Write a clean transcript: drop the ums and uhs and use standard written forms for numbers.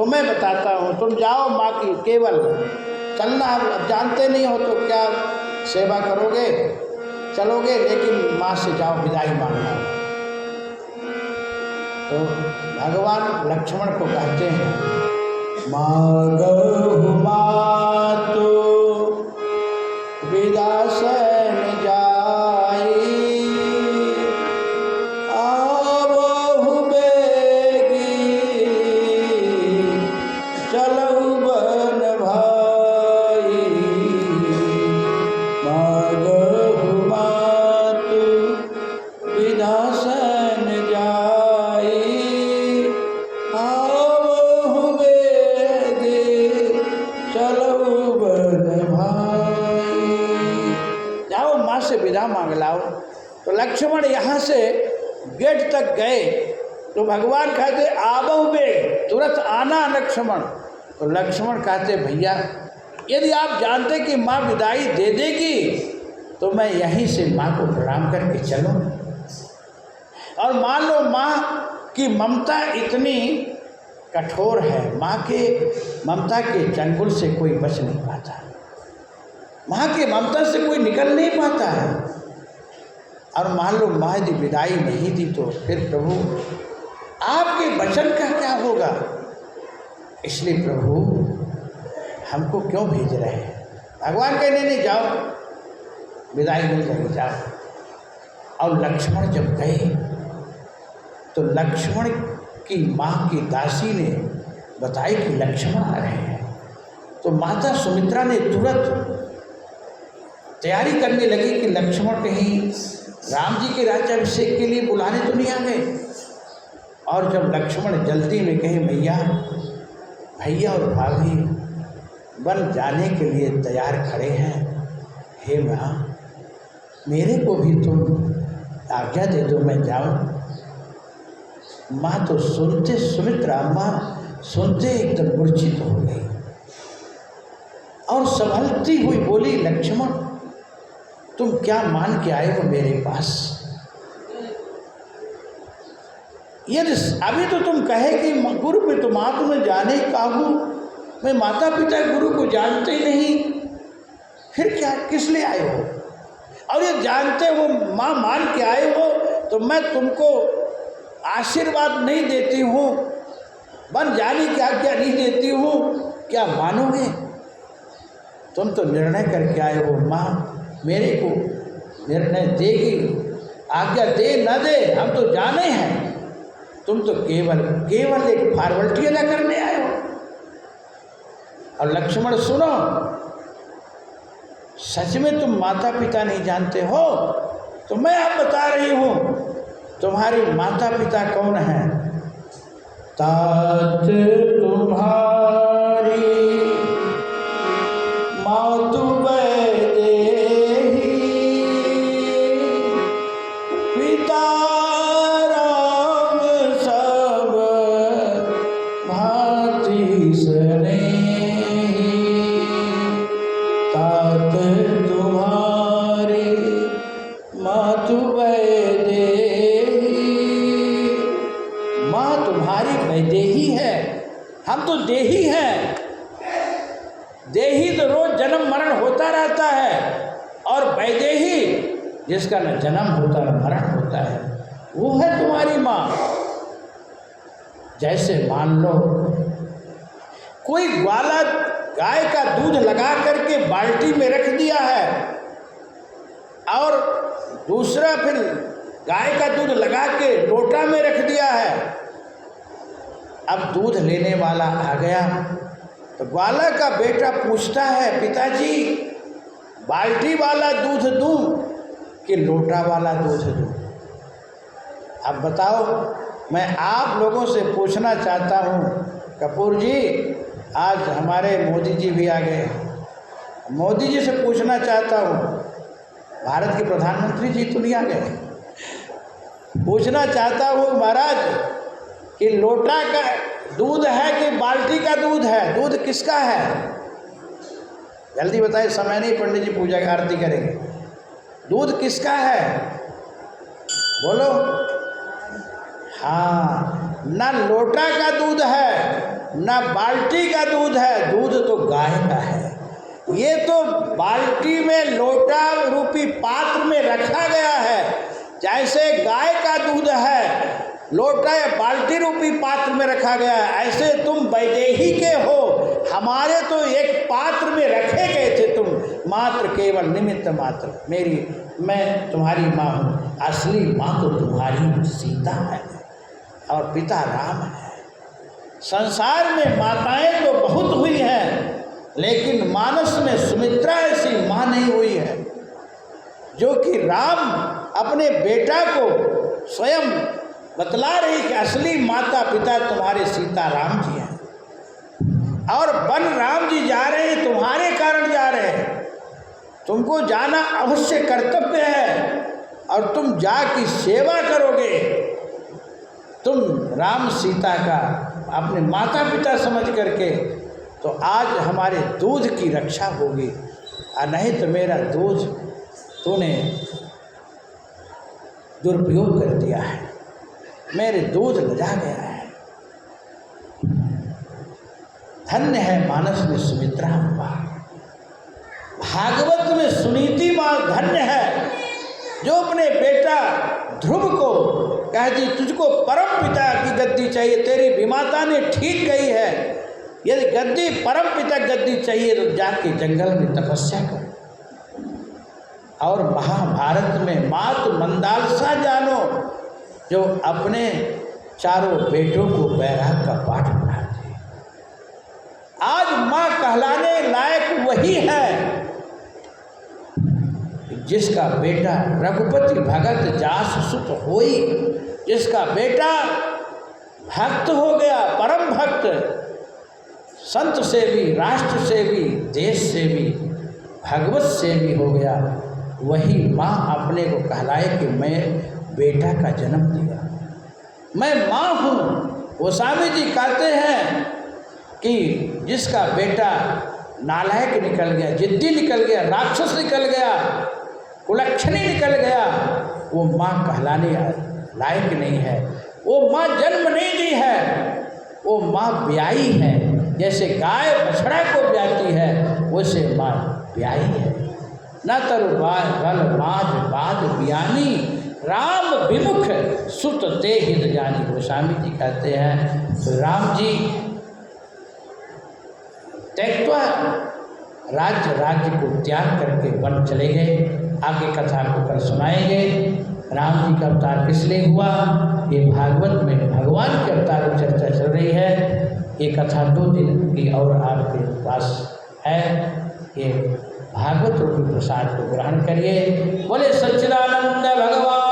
तुम्हें बताता हूँ, तुम जाओ माँ की, केवल चलना। अब जानते नहीं हो तो क्या सेवा करोगे, चलोगे, लेकिन माँ से जाओ, विदाई मांगना। तो भगवान लक्ष्मण को कहते हैं, मांगहु मातु विदा सैन जाई, आवहु बेगी चलहु बन भाई। मांगहु मातु विदा सैन जाई, आवहु बेगी चलहु बन भाई। जाओ माँ से विदा मांग लाओ। तो लक्ष्मण यहाँ से गेट तक गए तो भगवान कहते आवहु बेग, तुरंत आना लक्ष्मण। तो लक्ष्मण कहते भैया यदि आप जानते कि माँ विदाई दे देगी तो मैं यहीं से माँ को प्रणाम करके चलूँ। और मान लो माँ की ममता इतनी कठोर है, माँ के ममता के चंगुल से कोई बच नहीं पाता, माँ के ममता से कोई निकल नहीं पाता है। और मान लो माँ यदि विदाई नहीं दी तो फिर प्रभु आपके वचन का क्या होगा। इसलिए प्रभु हमको क्यों भेज रहे हैं। भगवान कहने नहीं, जाओ विदाई मिल जाएगी, जाओ। और लक्ष्मण जब गए तो लक्ष्मण की माँ की दासी ने बताई कि लक्ष्मण आ रहे हैं। तो माता सुमित्रा ने तुरंत तैयारी करने लगी कि लक्ष्मण कहीं राम जी के राज्याभिषेक के लिए बुलाने तो नहीं आ गए। और जब लक्ष्मण जल्दी में कहे भैया और भाभी वन जाने के लिए तैयार खड़े हैं, हे माँ मेरे को भी तुम आज्ञा दे दो, मैं जाऊं। माँ तो सुनते, सुमित्रा माँ सुनते एकदम मूर्छित हो गई और संभलती हुई बोली, लक्ष्मण तुम क्या मान के आए हो मेरे पास। यदि अभी तो तुम कहे कि गुरु में तुम तुम्हें जाने काहू, मैं माता पिता गुरु को जानते ही नहीं, फिर क्या किस लिए आए हो। और ये जानते हो माँ मान के आए हो तो मैं तुमको आशीर्वाद नहीं देती हूँ, बन जाने की आज्ञा नहीं देती हूँ, क्या मानोगे। तुम तो निर्णय करके आए हो, माँ मेरे को निर्णय देगी, आज्ञा दे न दे हम तो जाने हैं, तुम तो केवल एक फॉर्मेलिटी अदा करने आए हो। और लक्ष्मण सुनो, सच में तुम माता पिता नहीं जानते हो तो मैं अब बता रही हूँ तुम्हारे माता पिता कौन हैं। तात तुम्हारी मातु वैदेही, पिता राम सब भांति स्नेही। तात तुम्हारी मातु वैदेही, माँ तुम्हारी वैदेही है, हम तो देही हैं। देही तो रोज जन्म मरण होता रहता है, और वैदेही जिसका न जन्म होता न मरण होता है, वो है तुम्हारी माँ। जैसे मान लो कोई ग्वाला गाय का दूध लगा करके बाल्टी में रख दिया है और दूसरा फिर गाय का दूध लगा के लोटा में रख दिया है। अब दूध लेने वाला आ गया तो ग्वाला का बेटा पूछता है, पिताजी बाल्टी वाला दूध दूं कि लोटा वाला दूध दूं। अब बताओ, मैं आप लोगों से पूछना चाहता हूँ, कपूर जी आज हमारे मोदी जी भी आ गए, मोदी जी से पूछना चाहता हूँ, भारत के प्रधानमंत्री जी तो नहीं आ गए, पूछना चाहता हूँ महाराज कि लोटा का दूध है कि बाल्टी का दूध है, दूध किसका है। जल्दी बताइए, समय नहीं, पंडित जी पूजा की आरती करेंगे। दूध किसका है बोलो। हाँ, ना लोटा का दूध है न बाल्टी का दूध है, दूध तो गाय का है। ये तो बाल्टी में लोटा रूपी पात्र में रखा गया है। जैसे गाय का दूध है लोटा या बाल्टी रूपी पात्र में रखा गया है, ऐसे तुम वैदेही के हो, हमारे तो एक पात्र में रखे गए थे तुम, मात्र केवल निमित्त मात्र। मैं तुम्हारी माँ हूँ, असली माँ तो तुम्हारी सीता है और पिता राम है। संसार में माताएं तो बहुत हुई हैं, लेकिन मानस में सुमित्रा ऐसी माँ नहीं हुई है, जो कि राम अपने बेटा को स्वयं बतला रही कि असली माता पिता तुम्हारे सीता राम जी हैं और वन राम जी जा रहे हैं, तुम्हारे कारण जा रहे हैं। तुमको जाना अवश्य कर्तव्य है और तुम जाकी सेवा करोगे। तुम राम सीता का अपने माता पिता समझ करके तो आज हमारे दूध की रक्षा होगी, और नहीं तो मेरा दूध तूने दुरुपयोग कर दिया है, मेरे दूध लजा गया है। धन्य है मानस में सुमित्रा अम्बा, भागवत में सुनीति माँ धन्य है, जो अपने बेटा ध्रुव को कहती तुझको परम पिता की गद्दी चाहिए, तेरी विमाता ने ठीक कही है, यदि गद्दी परम पिता गद्दी चाहिए तो जाके जंगल में तपस्या कर। और महाभारत में मात मंदालसा जानो, जो अपने चारों बेटों को बैराग का पाठ पढ़ाते। आज माँ कहलाने लायक वही है जिसका बेटा रघुपति भगत जास सुत होई, जिसका बेटा भक्त हो गया, परम भक्त, संत से भी, राष्ट्र से भी, देश से भी, भगवत से भी हो गया। वही माँ अपने को कहलाए कि मैं बेटा का जन्म दिया, मैं माँ हूँ। वो स्वामी जी कहते हैं कि जिसका बेटा नालायक निकल गया, जिद्दी निकल गया, राक्षस निकल गया, कुलक्षणी निकल गया, वो माँ कहलाने लायक नहीं है। वो माँ जन्म नहीं दी है, वो माँ ब्याई है। जैसे गाय बछड़ा को ब्याती है, वैसे माँ ब्याई है। न तरु बल बाज बाज बियानी, राम विमुख सुत ते हित जानी। गोस्वामी जी कहते हैं तो राम जी त्यक्त्वा राज्य को त्याग करके वन चले गए। आगे कथा को कल सुनाएंगे। राम जी का अवतार किस लिए हुआ, ये भागवत में भगवान के अवतार की चर्चा चल रही है। ये कथा 2 दिन की और आपके पास है, ये भागवत रूपी प्रसाद को ग्रहण करिए। बोले सच्चिदानंद भगवान